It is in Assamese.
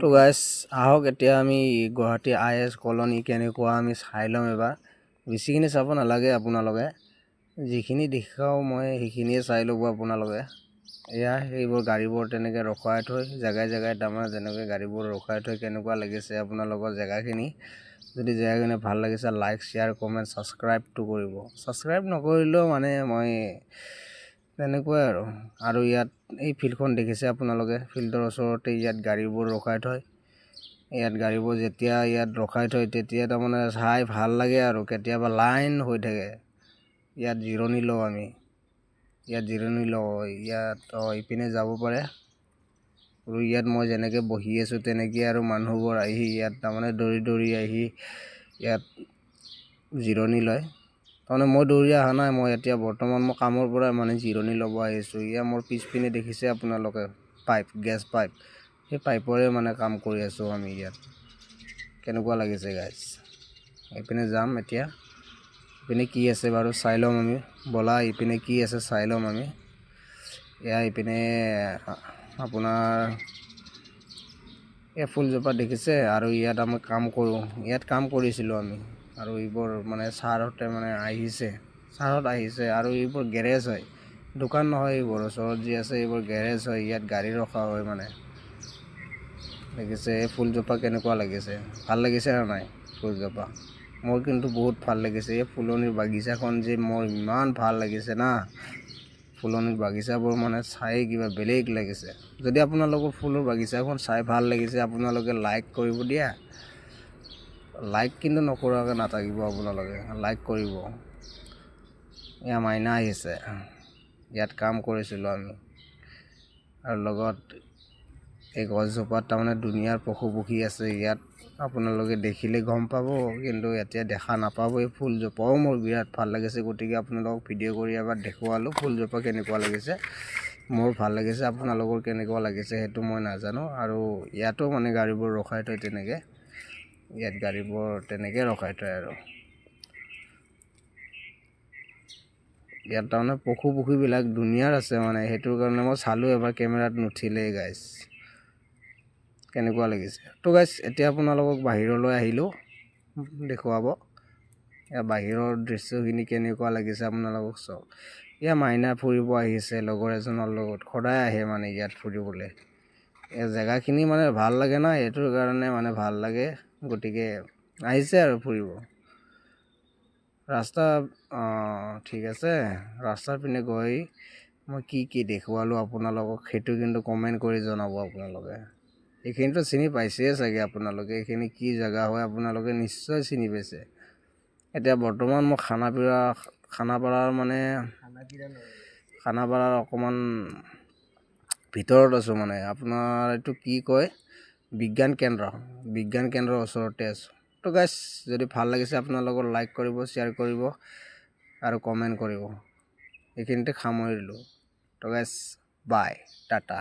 তো গাইছ আহক এতিয়া আমি গুৱাহাটী IS কলনী কেনেকুৱা আমি চাই ল'ম এবাৰ বেছিখিনি চাব নালাগে আপোনালোকে যিখিনি দেখাও মই সেইখিনিয়ে চাই ল'ব আপোনালোকে এয়া এইবোৰ গাড়ীবোৰ তেনেকৈ ৰখাই থৈ জেগাই জেগাই তাৰমানে যেনেকৈ গাড়ীবোৰ ৰখাই থৈ কেনেকুৱা লাগিছে আপোনালোকৰ জেগাখিনি যদি জেগাখিনি ভাল লাগিছে লাইক শ্বেয়াৰ কমেণ্ট ছাবস্ক্ৰাইবটো কৰিব ছাবস্ক্ৰাইব নকৰিলেও মানে মই তেনেকুৱাই আৰু ইয়াত এই ফিল্ডখন দেখিছে আপোনালোকে ফিল্ডৰ ওচৰতে ইয়াত গাড়ীবোৰ ৰখাই থয় ইয়াত গাড়ীবোৰ যেতিয়া ইয়াত ৰখাই থয় তেতিয়া তাৰমানে চাই ভাল লাগে আৰু কেতিয়াবা লাইন হৈ থাকে ইয়াত জিৰণি লওঁ আমি ইয়াত জিৰণি লওঁ ইয়াত ইপিনে যাব পাৰে আৰু ইয়াত মই যেনেকৈ বহি আছোঁ তেনেকৈ আৰু মানুহবোৰ আহি ইয়াত তাৰমানে দৌৰি আহি ইয়াত জিৰণি লয় তাৰমানে মই দৌৰি অহা নাই মই এতিয়া বৰ্তমান মই কামৰ পৰা মানে জিৰণি ল'ব আহিছোঁ ইয়া মোৰ পিছপিনে দেখিছে আপোনালোকে পাইপ গেছ পাইপ সেই পাইপৰে মানে কাম কৰি আছোঁ আমি ইয়াত কেনেকুৱা লাগিছে গাইজ এইপিনে যাম এতিয়া ইপিনে কি আছে বাৰু চাই ল'ম আমি বলা ইপিনে কি আছে চাই ল'ম আমি এয়া ইপিনে আপোনাৰ এই ফুলজোপা দেখিছে আৰু ইয়াত আমি কাম কৰোঁ ইয়াত কাম কৰিছিলোঁ আমি আৰু এইবোৰ মানে ছাৰহঁতে মানে ছাৰহঁত আহিছে আৰু এইবোৰ গেৰেজ হয় দোকান নহয় এইবোৰ ওচৰত যি আছে এইবোৰ গেৰেজ হয় ইয়াত গাড়ী ৰখা হয় মানে দেখিছে এই ফুলজোপা কেনেকুৱা লাগিছে ভাল লাগিছে নে নাই ফুলজোপা মোৰ কিন্তু বহুত ভাল লাগিছে এই ফুলনিৰ বাগিচাখন যে মোৰ ইমান ভাল লাগিছে না ফুলনিৰ বাগিচাবোৰ মানে চাই কিবা বেলেগ লাগিছে যদি আপোনালোকৰ ফুলৰ বাগিচাখন চাই ভাল লাগিছে আপোনালোকে লাইক কৰিব দিয়া লাইক কিন্তু নকৰাকৈ নাথাকিব আপোনালোকে লাইক কৰিব এয়া মাইনা আহিছে ইয়াত কাম কৰিছিলোঁ আমি আৰু লগত এই গছজোপাত তাৰমানে দুনিয়াৰ পশু পক্ষী আছে ইয়াত আপোনালোকে দেখিলে গম পাব কিন্তু এতিয়া দেখা নাপাব এই ফুলজোপাও মোৰ বিৰাট ভাল লাগিছে গতিকে আপোনালোকক ভিডিঅ' কৰি এবাৰ দেখুৱালোঁ ফুলজোপা কেনেকুৱা লাগিছে মোৰ ভাল লাগিছে আপোনালোকৰ কেনেকুৱা লাগিছে সেইটো মই নাজানো আৰু ইয়াতো মানে গাড়ীবোৰ ৰখাই থয় তেনেকৈ ইয়াত গাড়ীবোৰ তেনেকৈ ৰখাই থয় আৰু ইয়াত তাৰমানে পশু পক্ষীবিলাক দুনিয়াৰ আছে মানে সেইটোৰ কাৰণে মই চালোঁ এবাৰ কেমেৰাত নুঠিলেই গাইজ কেনেকুৱা লাগিছে তো গাইজ এতিয়া আপোনালোকক বাহিৰলৈ আহিলোঁ দেখুৱাব ইয়াৰ বাহিৰৰ দৃশ্যখিনি কেনেকুৱা লাগিছে আপোনালোকক চাওক ইয়াৰ মাইনা ফুৰিব আহিছে লগৰ এজনৰ লগত সদায় আহে মানে ইয়াত ফুৰিবলৈ এই জেগাখিনি মানে ভাল লাগে না এইটোৰ কাৰণে মানে ভাল লাগে গতিকে আহিছে আৰু ফুৰিব ৰাস্তা ঠিক আছে ৰাস্তাৰ পিনে গৈ মই কি দেখুৱালোঁ আপোনালোকক সেইটো কিন্তু কমেণ্ট কৰি জনাব আপোনালোকে এইখিনিতো চিনি পাইছেই চাগে আপোনালোকে এইখিনি কি জেগা হয় আপোনালোকে নিশ্চয় চিনি পাইছে এতিয়া বৰ্তমান মই খানাপাৰাৰ অকণমান ভিতৰত আছোঁ মানে আপোনাৰ এইটো কি কয় বিজ্ঞান কেন্দ্ৰৰ ওচৰতে আছোঁ তো গাইজ যদি ভাল লাগিছে আপোনালোকৰ লাইক কৰিব শ্বেয়াৰ কৰিব আৰু কমেণ্ট কৰিব এইখিনিতে সামৰিলোঁ তো গাইজ বাই টাটা